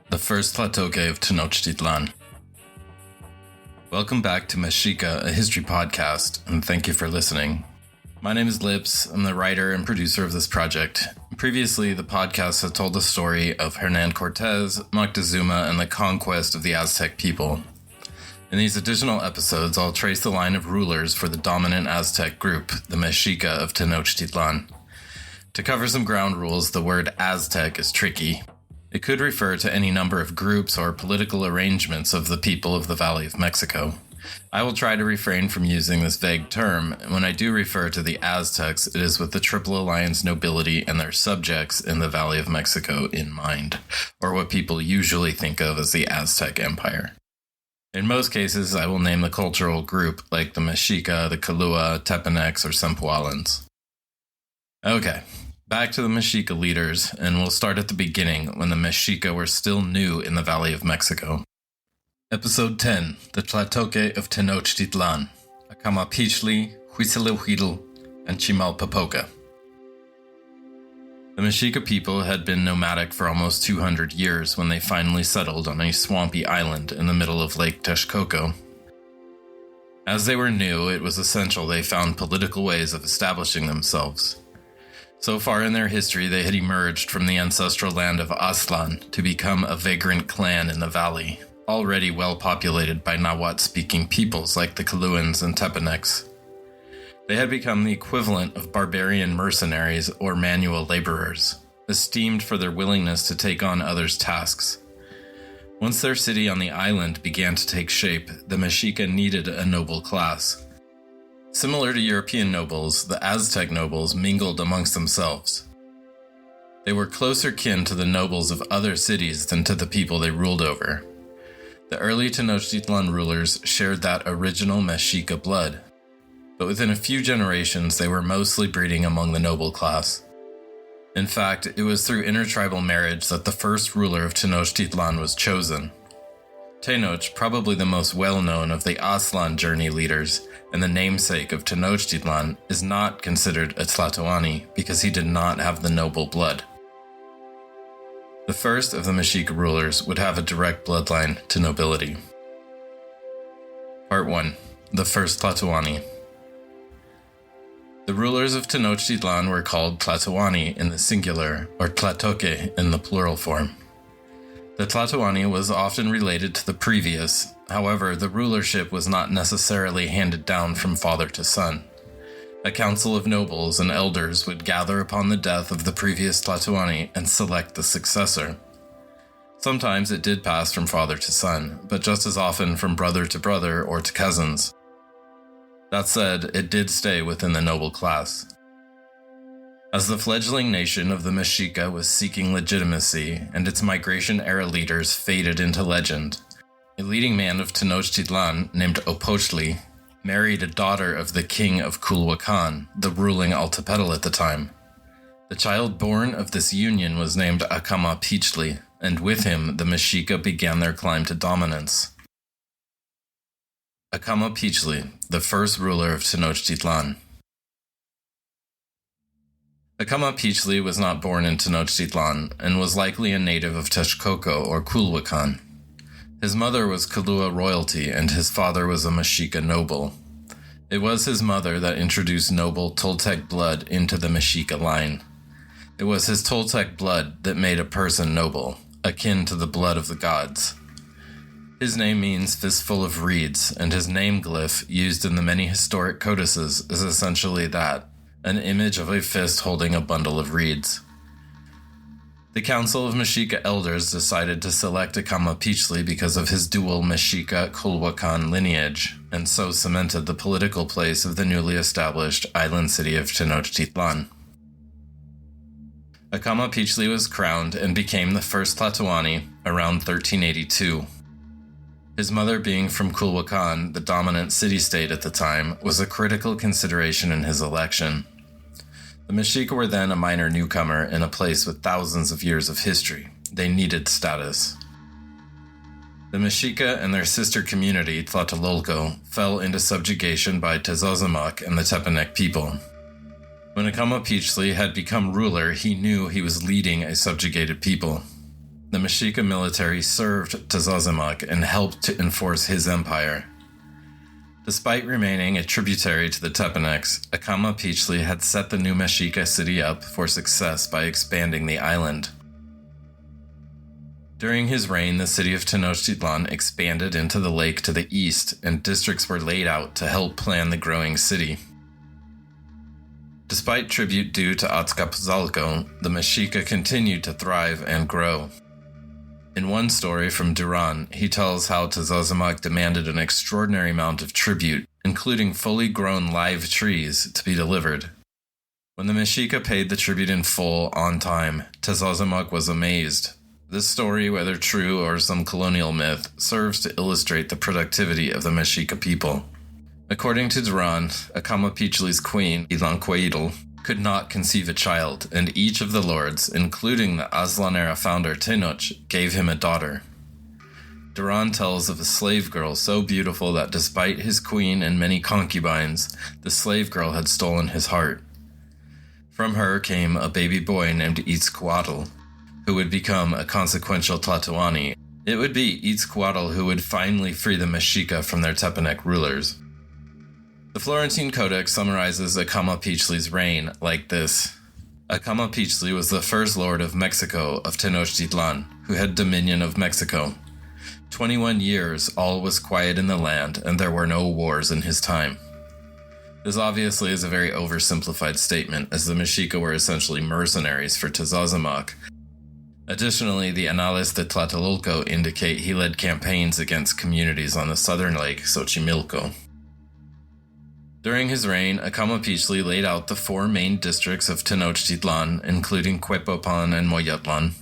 the first tlatoque of Tenochtitlan. Welcome back to Mexica, a history podcast, and thank you for listening. My name is Lips. I'm the writer and producer of this project. Previously, the podcast has told the story of Hernan Cortez, Moctezuma, and the conquest of the Aztec people. In these additional episodes, I'll trace the line of rulers for the dominant Aztec group, the Mexica of Tenochtitlan. To cover some ground rules, the word Aztec is tricky. It could refer to any number of groups or political arrangements of the people of the Valley of Mexico. I will try to refrain from using this vague term, and when I do refer to the Aztecs, it is with the Triple Alliance nobility and their subjects in the Valley of Mexico in mind, or what people usually think of as the Aztec Empire. In most cases, I will name the cultural group, like the Mexica, the Kalua, Tepanecs, or Sempoalans. Okay. Back to the Mexica leaders, and we'll start at the beginning when the Mexica were still new in the Valley of Mexico. Episode 10, the tlatoque of Tenochtitlan, Acamapichtli, Huitzilihuitl, and Chimalpopoca. The Mexica people had been nomadic for almost 200 years when they finally settled on a swampy island in the middle of Lake Texcoco. As they were new, it was essential they found political ways of establishing themselves. So far in their history, they had emerged from the ancestral land of Aztlan to become a vagrant clan in the valley, already well populated by Nahuatl-speaking peoples like the Kaluans and Tepanecs. They had become the equivalent of barbarian mercenaries or manual laborers, esteemed for their willingness to take on others' tasks. Once their city on the island began to take shape, the Mexica needed a noble class. Similar to European nobles, the Aztec nobles mingled amongst themselves. They were closer kin to the nobles of other cities than to the people they ruled over. The early Tenochtitlan rulers shared that original Mexica blood, but within a few generations they were mostly breeding among the noble class. In fact, it was through intertribal marriage that the first ruler of Tenochtitlan was chosen. Tenoch, probably the most well-known of the Aztlan journey leaders and the namesake of Tenochtitlan, is not considered a tlatoani because he did not have the noble blood. The first of the Mexica rulers would have a direct bloodline to nobility. Part 1. The first tlatoani. The rulers of Tenochtitlan were called tlatoani in the singular, or tlatoque in the plural form. The tlatoani was often related to the previous, however, the rulership was not necessarily handed down from father to son. A council of nobles and elders would gather upon the death of the previous tlatoani and select the successor. Sometimes it did pass from father to son, but just as often from brother to brother or to cousins. That said, it did stay within the noble class. As the fledgling nation of the Mexica was seeking legitimacy and its migration-era leaders faded into legend, a leading man of Tenochtitlan named Opochtli married a daughter of the king of Culhuacan, the ruling Altepetl at the time. The child born of this union was named Acamapichtli, and with him the Mexica began their climb to dominance. Acamapichtli, the first ruler of Tenochtitlan. Acamapichtli was not born in Tenochtitlan and was likely a native of Texcoco or Culhuacan. His mother was Kalua royalty and his father was a Mexica noble. It was his mother that introduced noble Toltec blood into the Mexica line. It was his Toltec blood that made a person noble, akin to the blood of the gods. His name means fistful of reeds, and his name glyph, used in the many historic codices, is essentially that, an image of a fist holding a bundle of reeds. The Council of Mexica elders decided to select Acamapichtli because of his dual Mexica-Culhuacan lineage, and so cemented the political place of the newly established island city of Tenochtitlan. Acamapichtli was crowned and became the first tlatoani around 1382. His mother being from Culhuacan, the dominant city-state at the time, was a critical consideration in his election. The Mexica were then a minor newcomer in a place with thousands of years of history. They needed status. The Mexica and their sister community, Tlatelolco, fell into subjugation by Tezozomoc and the Tepanec people. When Acamapichtli had become ruler, he knew he was leading a subjugated people. The Mexica military served Tezozomoc and helped to enforce his empire. Despite remaining a tributary to the Tepanecs, Acamapichtli had set the new Mexica city up for success by expanding the island. During his reign, the city of Tenochtitlan expanded into the lake to the east, and districts were laid out to help plan the growing city. Despite tribute due to Azcapotzalco, the Mexica continued to thrive and grow. In one story from Duran, he tells how Tezozomoc demanded an extraordinary amount of tribute, including fully grown live trees, to be delivered. When the Mexica paid the tribute in full, on time, Tezozomoc was amazed. This story, whether true or some colonial myth, serves to illustrate the productivity of the Mexica people. According to Duran, Acamapichtli's queen, Huitzilihuitl, could not conceive a child, and each of the lords, including the Aztlan-era founder Tenoch, gave him a daughter. Duran tells of a slave girl so beautiful that despite his queen and many concubines, the slave girl had stolen his heart. From her came a baby boy named Huitzilihuitl, who would become a consequential tlatoani. It would be Huitzilihuitl who would finally free the Mexica from their Tepanec rulers. The Florentine Codex summarizes Acamapichtli's reign like this. Acamapichtli was the first lord of Mexico of Tenochtitlan, who had dominion of Mexico. 21 years all was quiet in the land, and there were no wars in his time. This obviously is a very oversimplified statement, as the Mexica were essentially mercenaries for Tezozomoc. Additionally, the Anales de Tlatelolco indicate he led campaigns against communities on the southern lake Xochimilco. During his reign, Acamapichtli laid out the four main districts of Tenochtitlan, including Cuauhtémoc and Meydän.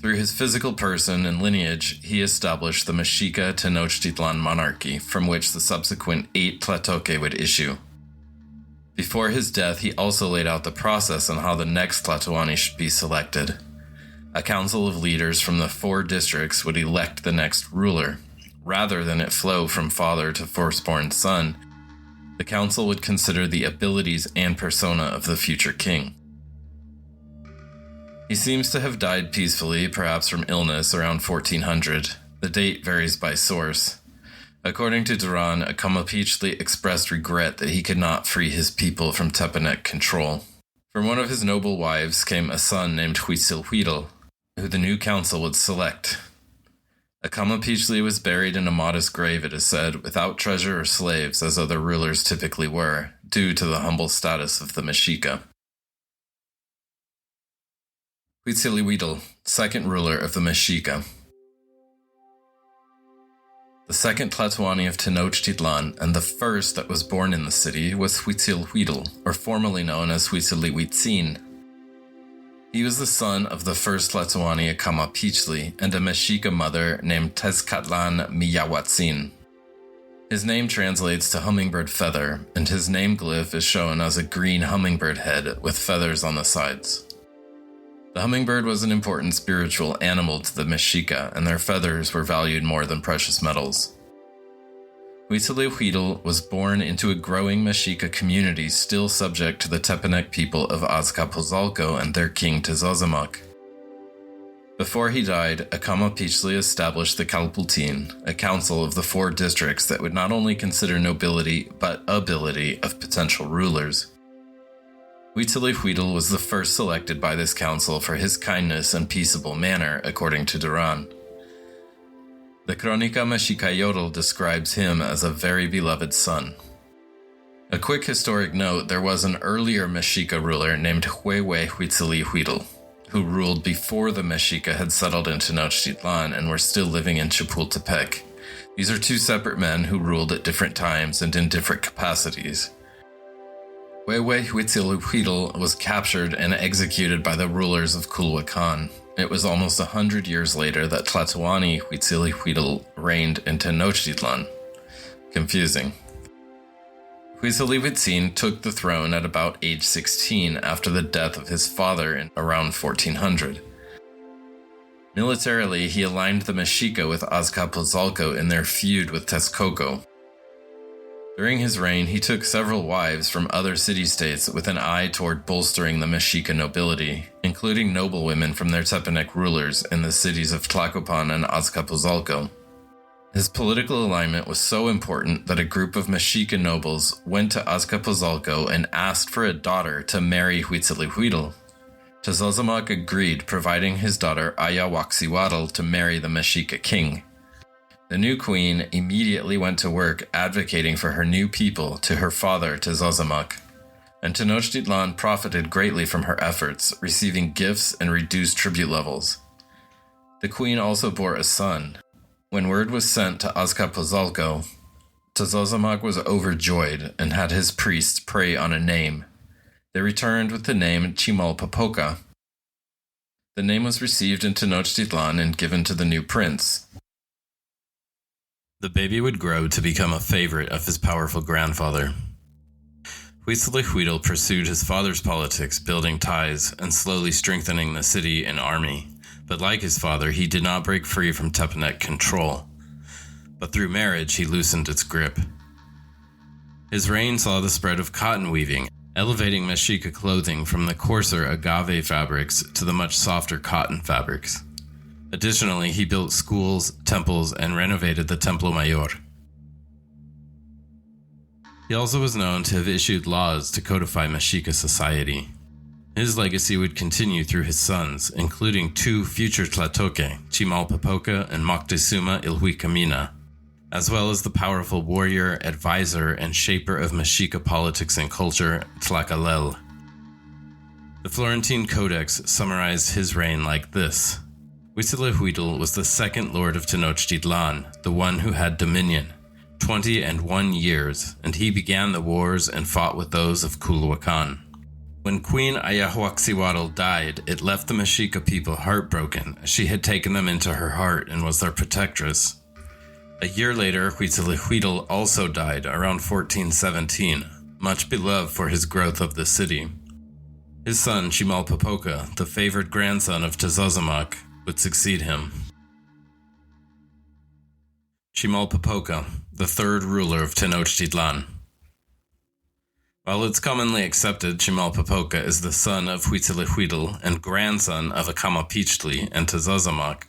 Through his physical person and lineage, he established the Mexica Tenochtitlan monarchy, from which the subsequent 8 tlatoque would issue. Before his death, he also laid out the process on how the next tlatoani should be selected. A council of leaders from the 4 districts would elect the next ruler. Rather than it flow from father to firstborn son, the council would consider the abilities and persona of the future king. He seems to have died peacefully, perhaps from illness, around 1400. The date varies by source. According to Duran, Acamapichtli expressed regret that he could not free his people from Tepanec control. From one of his noble wives came a son named Huitzilihuitl, who the new council would select. Acamapichtli was buried in a modest grave, it is said, without treasure or slaves, as other rulers typically were, due to the humble status of the Mexica. Huitzilihuitl, second ruler of the Mexica. The second tlatoani of Tenochtitlan, and the first that was born in the city, was Huitzilihuitl, or formerly known as Huitzilihuitzin. He was the son of the first tlatoani Acamapichtli and a Mexica mother named Tezcatlan Miyahuatzin. His name translates to hummingbird feather, and his name glyph is shown as a green hummingbird head with feathers on the sides. The hummingbird was an important spiritual animal to the Mexica, and their feathers were valued more than precious metals. Huitzilihuitl was born into a growing Mexica community still subject to the Tepanec people of Azcapotzalco and their king Tezozomoc. Before he died, Acamapichtli established the Calpultin, a council of the 4 districts that would not only consider nobility but ability of potential rulers. Huitzilihuitl was the first selected by this council for his kindness and peaceable manner, according to Duran. The Crónica Mexicayotl describes him as a very beloved son. A quick historic note, there was an earlier Mexica ruler named Huitzilihuitl, who ruled before the Mexica had settled in Tenochtitlan and were still living in Chapultepec. These are 2 separate men who ruled at different times and in different capacities. Huitzilihuitl was captured and executed by the rulers of Culhuacan. It was almost 100 years later that Tlatoani Huitzilihuitl reigned in Tenochtitlan. Confusing. Huitzilihuitzin took the throne at about age 16 after the death of his father in around 1400. Militarily, he aligned the Mexica with Azcapotzalco in their feud with Texcoco. During his reign, he took several wives from other city-states with an eye toward bolstering the Mexica nobility, including noblewomen from their Tepanec rulers in the cities of Tlacopan and Azcapotzalco. His political alignment was so important that a group of Mexica nobles went to Azcapotzalco and asked for a daughter to marry Huitzilihuitl. Tezozomoc agreed, providing his daughter Ayahuitzilihuitl to marry the Mexica king. The new queen immediately went to work advocating for her new people to her father Tezozomoc, and Tenochtitlan profited greatly from her efforts, receiving gifts and reduced tribute levels. The queen also bore a son. When word was sent to Azcapotzalco, Tezozomoc was overjoyed and had his priests pray on a name. They returned with the name Chimalpopoca. The name was received in Tenochtitlan and given to the new prince. The baby would grow to become a favorite of his powerful grandfather. Huitzilihuitl pursued his father's politics, building ties and slowly strengthening the city and army. But like his father, he did not break free from Tepanec control. But through marriage, he loosened its grip. His reign saw the spread of cotton weaving, elevating Mexica clothing from the coarser agave fabrics to the much softer cotton fabrics. Additionally, he built schools, temples, and renovated the Templo Mayor. He also was known to have issued laws to codify Mexica society. His legacy would continue through his sons, including two future tlatoque, Chimalpopoca and Moctezuma Ilhuicamina, as well as the powerful warrior, advisor, and shaper of Mexica politics and culture, Tlacalel. The Florentine Codex summarized his reign like this. Huitzilihuitl was the second lord of Tenochtitlan, the one who had dominion, 21 years, and he began the wars and fought with those of Culhuacan. When Queen Ayahuitzilihuitl died, it left the Mexica people heartbroken, as she had taken them into her heart and was their protectress. A year later, Huitzilihuitl also died, around 1417, much beloved for his growth of the city. His son, Chimalpopoca, the favored grandson of Tezozomoc, would succeed him. Chimalpopoca, the third ruler of Tenochtitlan. While it's commonly accepted Chimalpopoca is the son of Huitzilihuitl and grandson of Acamapichtli and Tezozomoc,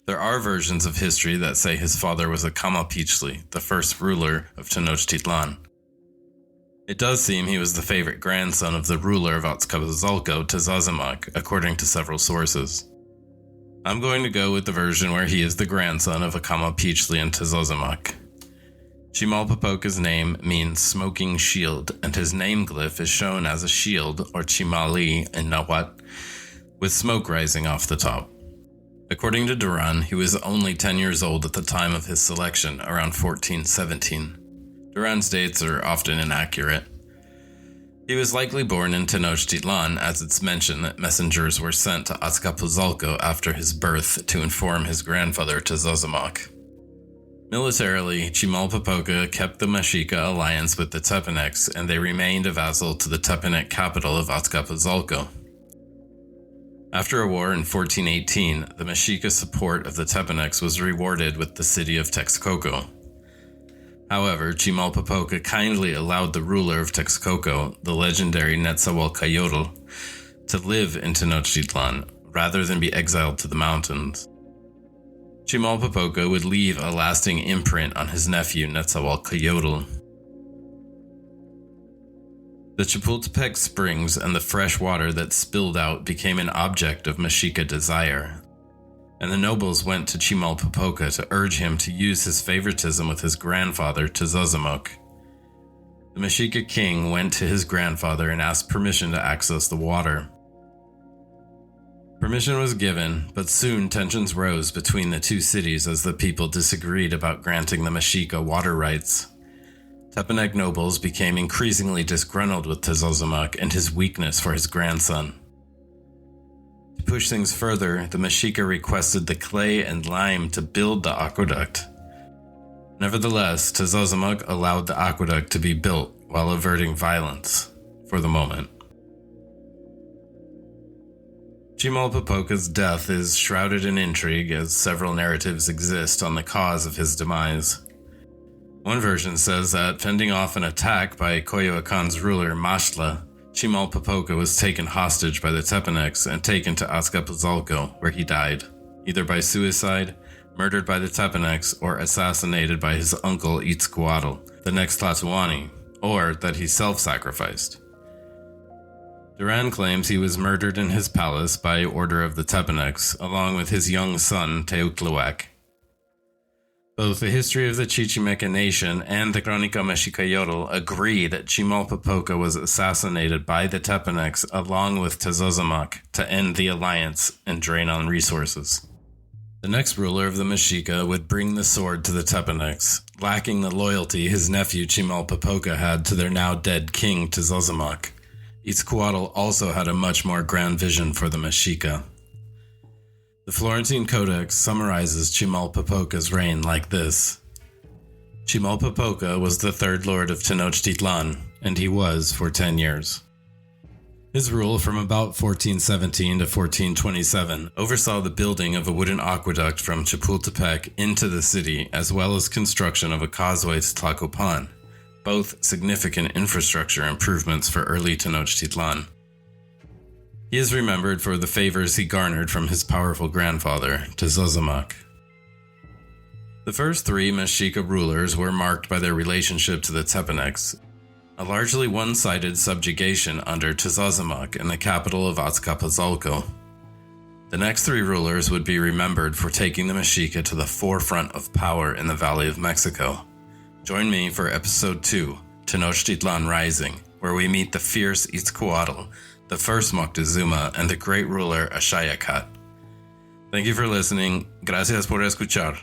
there are versions of history that say his father was Acamapichtli, the first ruler of Tenochtitlan. It does seem he was the favorite grandson of the ruler of Azcapotzalco, Tezozomoc, according to several sources. I'm going to go with the version where he is the grandson of Acamapichtli and Tezozomoc. Chimalpopoca's name means smoking shield, and his name glyph is shown as a shield, or chimali in Nahuatl, with smoke rising off the top. According to Duran, he was only 10 years old at the time of his selection, around 1417. Duran's dates are often inaccurate. He was likely born in Tenochtitlan, as it's mentioned that messengers were sent to Azcapotzalco after his birth to inform his grandfather Tezozomoc. Militarily, Chimalpopoca kept the Mexica alliance with the Tepanecs, and they remained a vassal to the Tepanec capital of Azcapotzalco. After a war in 1418, the Mexica support of the Tepanecs was rewarded with the city of Texcoco. However, Chimalpopoca kindly allowed the ruler of Texcoco, the legendary Netzahualcoyotl, to live in Tenochtitlan rather than be exiled to the mountains. Chimalpopoca would leave a lasting imprint on his nephew Netzahualcoyotl. The Chapultepec springs and the fresh water that spilled out became an object of Mexica desire, and the nobles went to Chimalpopoca to urge him to use his favoritism with his grandfather, Tezozomoc. The Mexica king went to his grandfather and asked permission to access the water. Permission was given, but soon tensions rose between the two cities as the people disagreed about granting the Mexica water rights. Tepanec nobles became increasingly disgruntled with Tezozomoc and his weakness for his grandson. To push things further, the Mexica requested the clay and lime to build the aqueduct. Nevertheless, Tezozomoc allowed the aqueduct to be built while averting violence, for the moment. Chimalpopoca's death is shrouded in intrigue as several narratives exist on the cause of his demise. One version says that, fending off an attack by Coyoacan's ruler Maxtla, Chimalpopoca was taken hostage by the Tepanecs and taken to Azcapotzalco, where he died, either by suicide, murdered by the Tepanecs, or assassinated by his uncle Huitzilihuitl, the next tlatoani, or that he self-sacrificed. Duran claims he was murdered in his palace by order of the Tepanecs, along with his young son Teoctlihuac. Both the history of the Chichimeca nation and the Crónica Mexicayotl agree that Chimalpopoca was assassinated by the Tepanecs along with Tezozomoc to end the alliance and drain on resources. The next ruler of the Mexica would bring the sword to the Tepanecs, lacking the loyalty his nephew Chimalpopoca had to their now dead king Tezozomoc. Huitzilihuitl also had a much more grand vision for the Mexica. The Florentine Codex summarizes Chimalpopoca's reign like this. Chimalpopoca was the third lord of Tenochtitlan, and he was for 10 years. His rule from about 1417 to 1427 oversaw the building of a wooden aqueduct from Chapultepec into the city, as well as construction of a causeway to Tlacopan, both significant infrastructure improvements for early Tenochtitlan. He is remembered for the favors he garnered from his powerful grandfather, Tezozomoc. The first three Mexica rulers were marked by their relationship to the Tepanecs, a largely one-sided subjugation under Tezozomoc in the capital of Azcapotzalco. The next three rulers would be remembered for taking the Mexica to the forefront of power in the Valley of Mexico. Join me for Episode 2, Tenochtitlan Rising, where we meet the fierce Huitzilihuitl, the first Moctezuma, and the great ruler Axayacat. Thank you for listening. Gracias por escuchar.